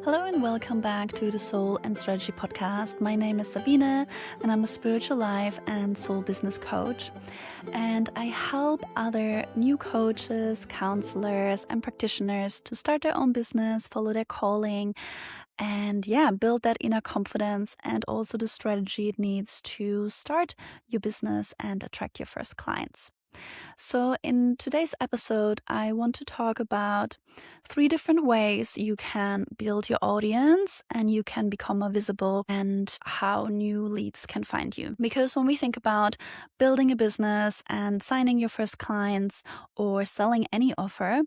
Hello and welcome back to the Soul and Strategy Podcast. My name is Sabine and I'm a spiritual life and soul business coach. And I help other new coaches, counselors, and practitioners to start their own business, follow their calling, and build that inner confidence and also the strategy it needs to start your business and attract your first clients. So in today's episode, I want to talk about 3 different ways you can build your audience and you can become more visible and how new leads can find you. Because when we think about building a business and signing your first clients or selling any offer,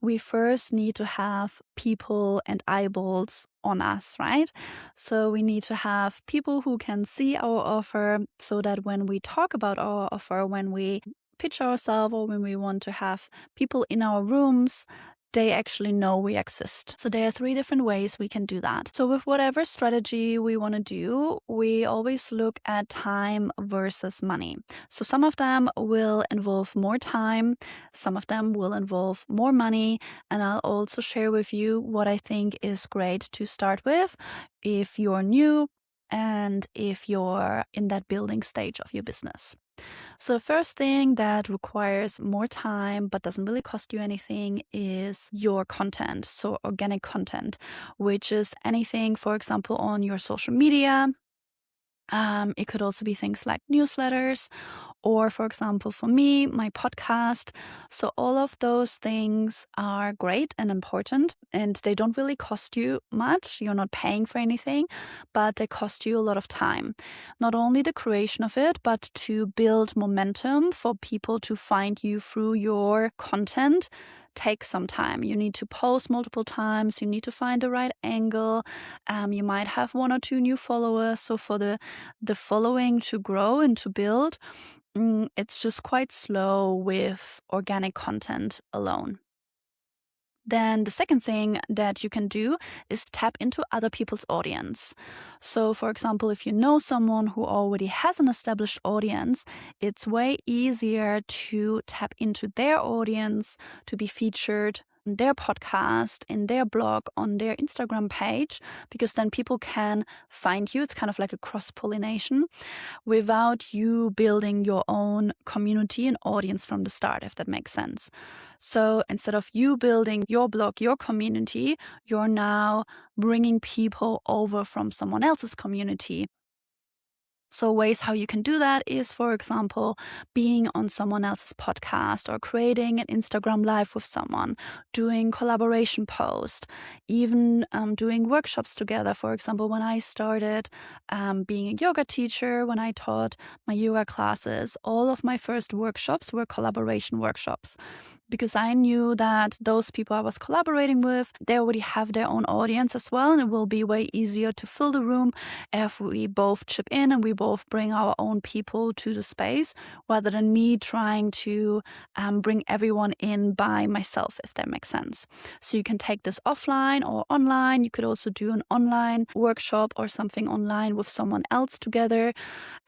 we first need to have people and eyeballs on us, right? So we need to have people who can see our offer so that when we talk about our offer, when we pitch ourselves or when we want to have people in our rooms, they actually know we exist. So there are 3 different ways we can do that. So with whatever strategy we want to do, we always look at time versus money. So some of them will involve more time, some of them will involve more money, and I'll also share with you what I think is great to start with if you're new and if you're in that building stage of your business. So the first thing that requires more time but doesn't really cost you anything is your content. So organic content, which is anything, for example, on your social media. It could also be things like newsletters or, for example, for me, my podcast. So all of those things are great and important and they don't really cost you much. You're not paying for anything, but they cost you a lot of time. Not only the creation of it, but to build momentum for people to find you through your content takes some time. You need to post multiple times. You need to find the right angle. You might have 1 or 2 new followers. So for the following to grow and to build, it's just quite slow with organic content alone. Then the second thing that you can do is tap into other people's audience. So for example, if you know someone who already has an established audience, it's way easier to tap into their audience, to be featured in their podcast, in their blog, on their Instagram page, because then people can find you. It's kind of like a cross-pollination without you building your own community and audience from the start, if that makes sense. So instead of you building your blog, your community, you're now bringing people over from someone else's community. So ways how you can do that is, for example, being on someone else's podcast or creating an Instagram live with someone, doing collaboration posts, even doing workshops together. For example, when I started being a yoga teacher, when I taught my yoga classes, all of my first workshops were collaboration workshops. Because I knew that those people I was collaborating with, they already have their own audience as well. And it will be way easier to fill the room if we both chip in and we both bring our own people to the space rather than me trying to bring everyone in by myself, if that makes sense. So you can take this offline or online. You could also do an online workshop or something online with someone else together.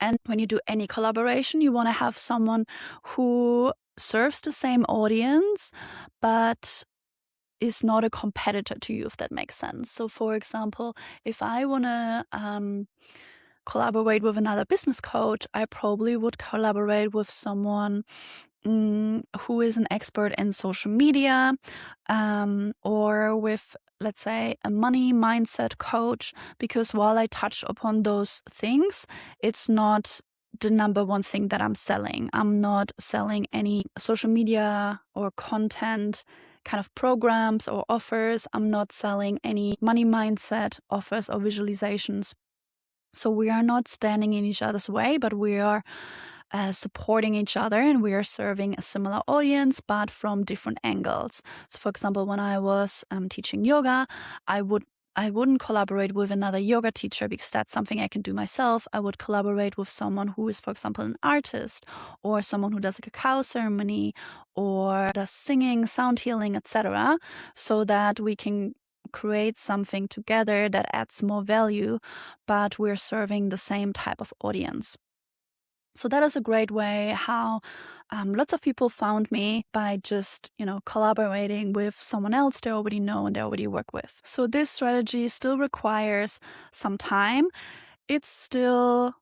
And when you do any collaboration, you want to have someone who serves the same audience, but is not a competitor to you, if that makes sense. So for example, if I want to collaborate with another business coach, I probably would collaborate with someone who is an expert in social media, or with, let's say, a money mindset coach, because while I touch upon those things, it's not the number one thing that I'm selling. I'm not selling any social media or content kind of programs or offers. I'm not selling any money mindset offers or visualizations. So we are not standing in each other's way, but we are supporting each other and we are serving a similar audience, but from different angles. So for example, when I was teaching yoga, I wouldn't collaborate with another yoga teacher because that's something I can do myself. I would collaborate with someone who is, for example, an artist or someone who does a cacao ceremony or does singing, sound healing, etc., so that we can create something together that adds more value, but we're serving the same type of audience. So that is a great way how lots of people found me by just, collaborating with someone else they already know and they already work with. So this strategy still requires some time. It's still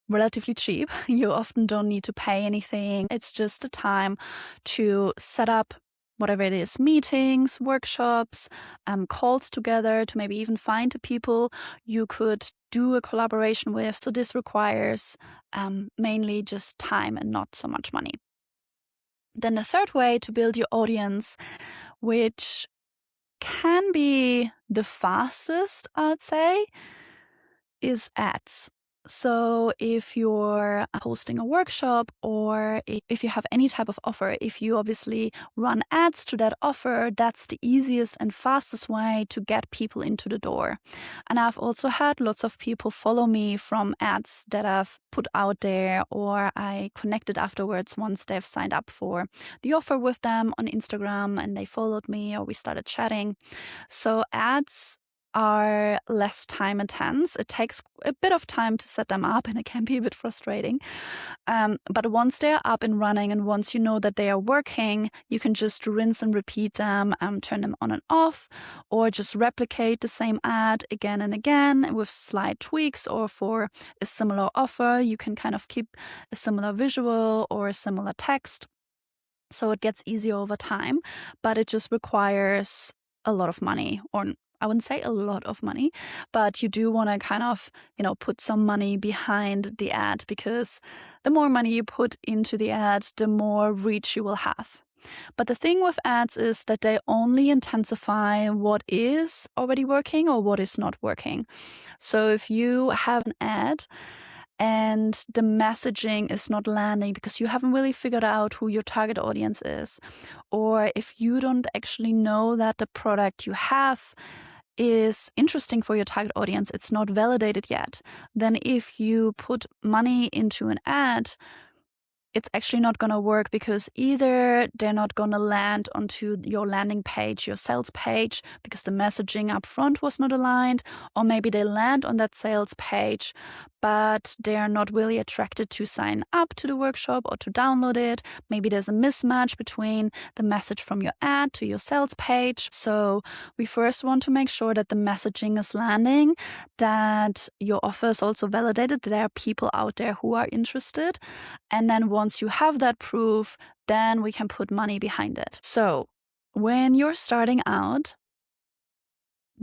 relatively cheap. You often don't need to pay anything. It's just the time to set up whatever it is, meetings, workshops, calls together, to maybe even find the people you could do a collaboration with. So this requires mainly just time and not so much money. Then the third way to build your audience, which can be the fastest, I'd say, is ads. So if you're hosting a workshop or if you have any type of offer, if you obviously run ads to that offer, that's the easiest and fastest way to get people into the door. And I've also had lots of people follow me from ads that I've put out there, or I connected afterwards once they've signed up for the offer with them on Instagram and they followed me or we started chatting. So ads are less time intense. It takes a bit of time to set them up and it can be a bit frustrating. But once they're up and running and once you know that they are working, you can just rinse and repeat them, turn them on and off, or just replicate the same ad again and again with slight tweaks. Or for a similar offer, you can kind of keep a similar visual or a similar text. So it gets easier over time, but it just requires a lot of money, or I wouldn't say a lot of money, but you do want to kind of, put some money behind the ad, because the more money you put into the ad, the more reach you will have. But the thing with ads is that they only intensify what is already working or what is not working. So if you have an ad and the messaging is not landing because you haven't really figured out who your target audience is, or if you don't actually know that the product you have is interesting for your target audience, it's not validated yet, then if you put money into an ad, it's actually not going to work, because either they're not going to land onto your landing page, your sales page, because the messaging up front was not aligned, or maybe they land on that sales page, but they are not really attracted to sign up to the workshop or to download it. Maybe there's a mismatch between the message from your ad to your sales page. So we first want to make sure that the messaging is landing, that your offer is also validated, that there are people out there who are interested. And then once you have that proof, then we can put money behind it. So when you're starting out,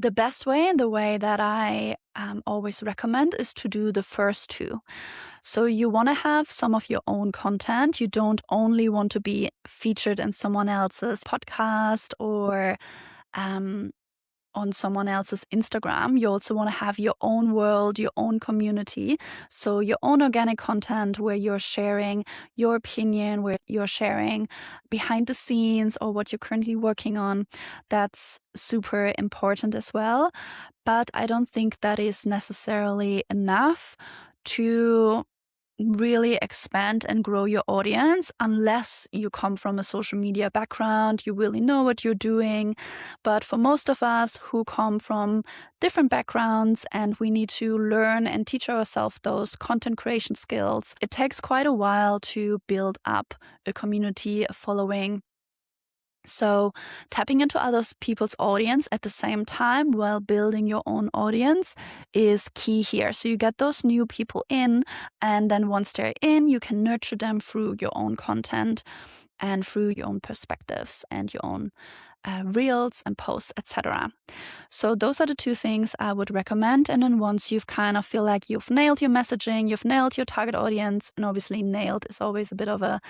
the best way, and the way that I always recommend, is to do the first two. So you want to have some of your own content. You don't only want to be featured in someone else's podcast or on someone else's Instagram. You also want to have your own world, your own community. So your own organic content where you're sharing your opinion, where you're sharing behind the scenes or what you're currently working on. That's super important as well. But I don't think that is necessarily enough to really expand and grow your audience unless you come from a social media background, you really know what you're doing. But for most of us who come from different backgrounds and we need to learn and teach ourselves those content creation skills, it takes quite a while to build up a community, a following. So tapping into other people's audience at the same time while building your own audience is key here. So you get those new people in, and then once they're in, you can nurture them through your own content and through your own perspectives and your own reels and posts, etc. So those are the two things I would recommend. And then once you've kind of feel like you've nailed your messaging, you've nailed your target audience, and obviously nailed is always a bit of a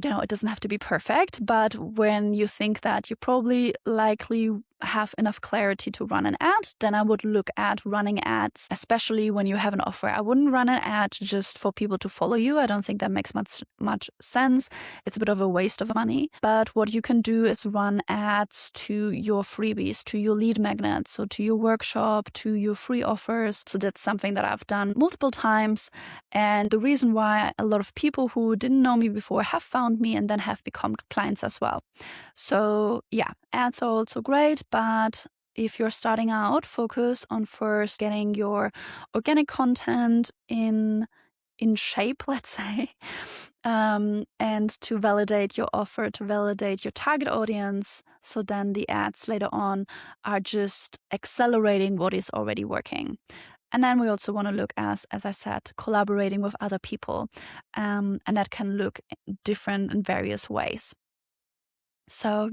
it doesn't have to be perfect, but when you think that you probably likely have enough clarity to run an ad, then I would look at running ads, especially when you have an offer. I wouldn't run an ad just for people to follow you. I don't think that makes much sense. It's a bit of a waste of money. But what you can do is run ads to your freebies, to your lead magnets, so to your workshop, to your free offers. So that's something that I've done multiple times. And the reason why a lot of people who didn't know me before have found me and then have become clients as well. So yeah, ads are also great, but if you're starting out, focus on first getting your organic content in in shape, let's say, and to validate your offer, to validate your target audience. So then the ads later on are just accelerating what is already working. And then we also want to look as I said, collaborating with other people. And that can look different in various ways. So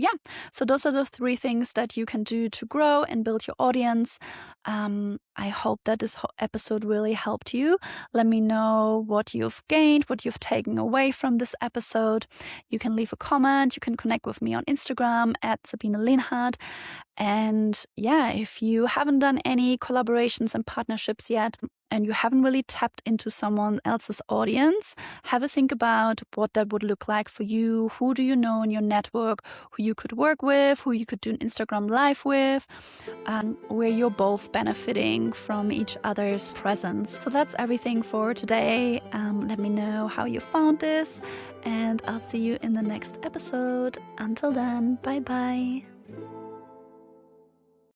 so those are the 3 things that you can do to grow and build your audience. I hope that this episode really helped you. Let me know what you've gained, what you've taken away from this episode. You can leave a comment. You can connect with me on Instagram at Sabine Lehnhardt. And if you haven't done any collaborations and partnerships yet, and you haven't really tapped into someone else's audience, have a think about what that would look like for you. Who do you know in your network who you could work with, who you could do an Instagram live with, where you're both benefiting from each other's presence. So that's everything for today. Let me know how you found this, and I'll see you in the next episode. Until then, bye bye.